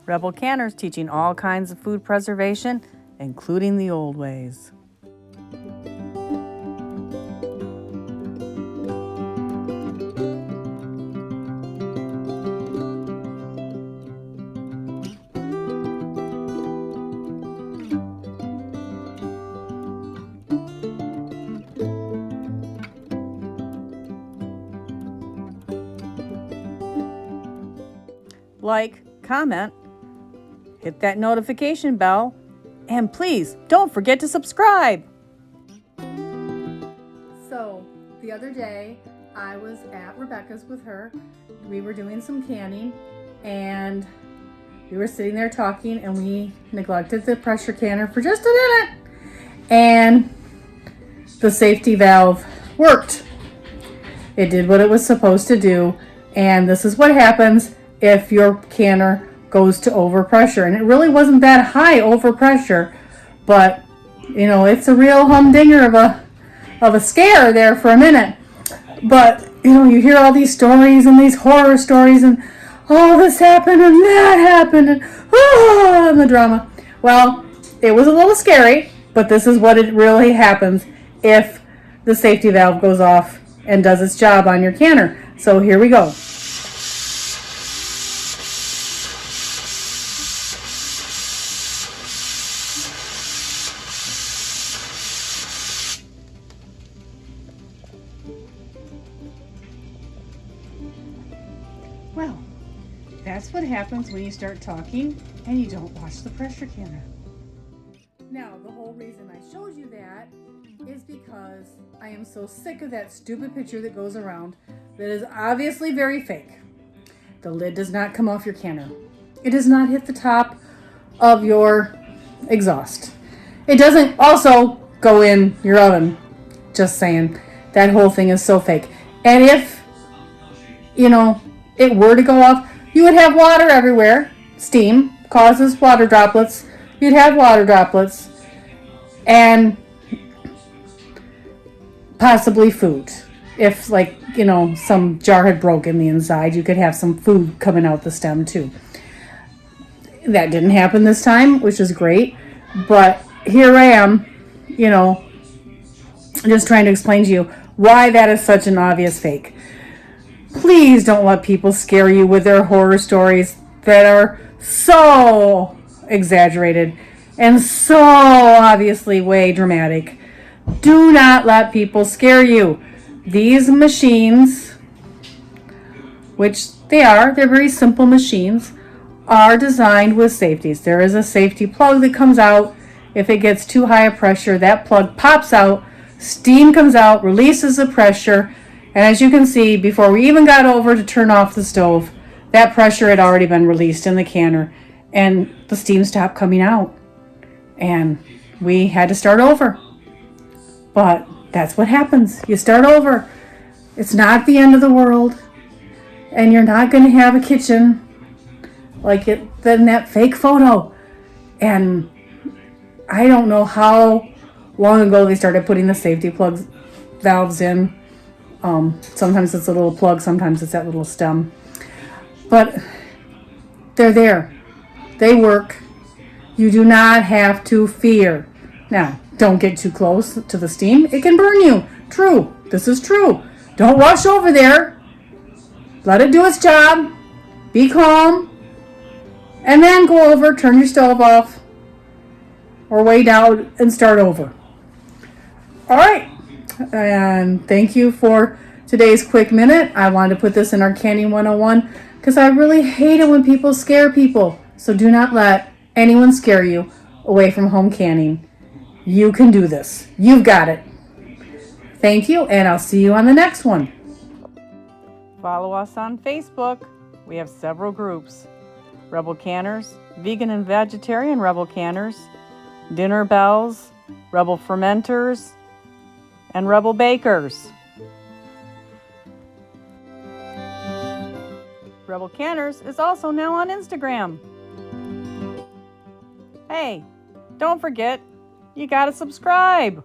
Rebel Canners teaching all kinds of food preservation, including the old ways. Like, comment, hit that notification bell, and please don't forget to subscribe. So the other day I was at Rebecca's with her. We were doing some canning and we were sitting there talking and we neglected the pressure canner for just a minute and the safety valve worked. It did what it was supposed to do, and this is what happens if your canner goes to overpressure. And it really wasn't that high overpressure, but it's a real humdinger of a scare there for a minute. But you hear all these stories and these horror stories and this happened and that happened and the drama. Well, it was a little scary, but this is what it really happens if the safety valve goes off and does its job on your canner. So here we go. Well, that's what happens when you start talking and you don't watch the pressure canner. Now, the whole reason I showed you that is because I am so sick of that stupid picture that goes around that is obviously very fake. The lid does not come off your canner. It does not hit the top of your exhaust. It doesn't also go in your oven. Just saying. That whole thing is so fake. And if, it were to go off, you would have water everywhere. Steam causes water droplets. You'd have water droplets. And possibly food. If, some jar had broken the inside, you could have some food coming out the stem too. That didn't happen this time, which is great. But here I am, just trying to explain to you why that is such an obvious fake. Please don't let people scare you with their horror stories that are so exaggerated and so obviously way dramatic. Do not let people scare you. These machines, which they're very simple machines, are designed with safeties. There is a safety plug that comes out. If it gets too high a pressure, that plug pops out, steam comes out, releases the pressure, and as you can see, before we even got over to turn off the stove, that pressure had already been released in the canner, and the steam stopped coming out, and we had to start over. But that's what happens. You start over. It's not the end of the world, and you're not going to have a kitchen like it in that fake photo. And I don't know how long ago they started putting the safety valves in. Sometimes it's a little plug, sometimes it's that little stem. But they're there. They work. You do not have to fear. Now, don't get too close to the steam. It can burn you. True. This is true. Don't rush over there. Let it do its job. Be calm. And then go over, turn your stove off, or way down and start over. All right. And thank you for today's quick minute. I wanted to put this in our Canning 101 because I really hate it when people scare people. So do not let anyone scare you away from home canning. You can do this. You've got it. Thank you, and I'll see you on the next one. Follow us on Facebook. We have several groups. Rebel Canners, Vegan and Vegetarian Rebel Canners, Dinner Bells, Rebel Fermenters, and Rebel Bakers. Rebel Canners is also now on Instagram. Hey, don't forget, you gotta subscribe.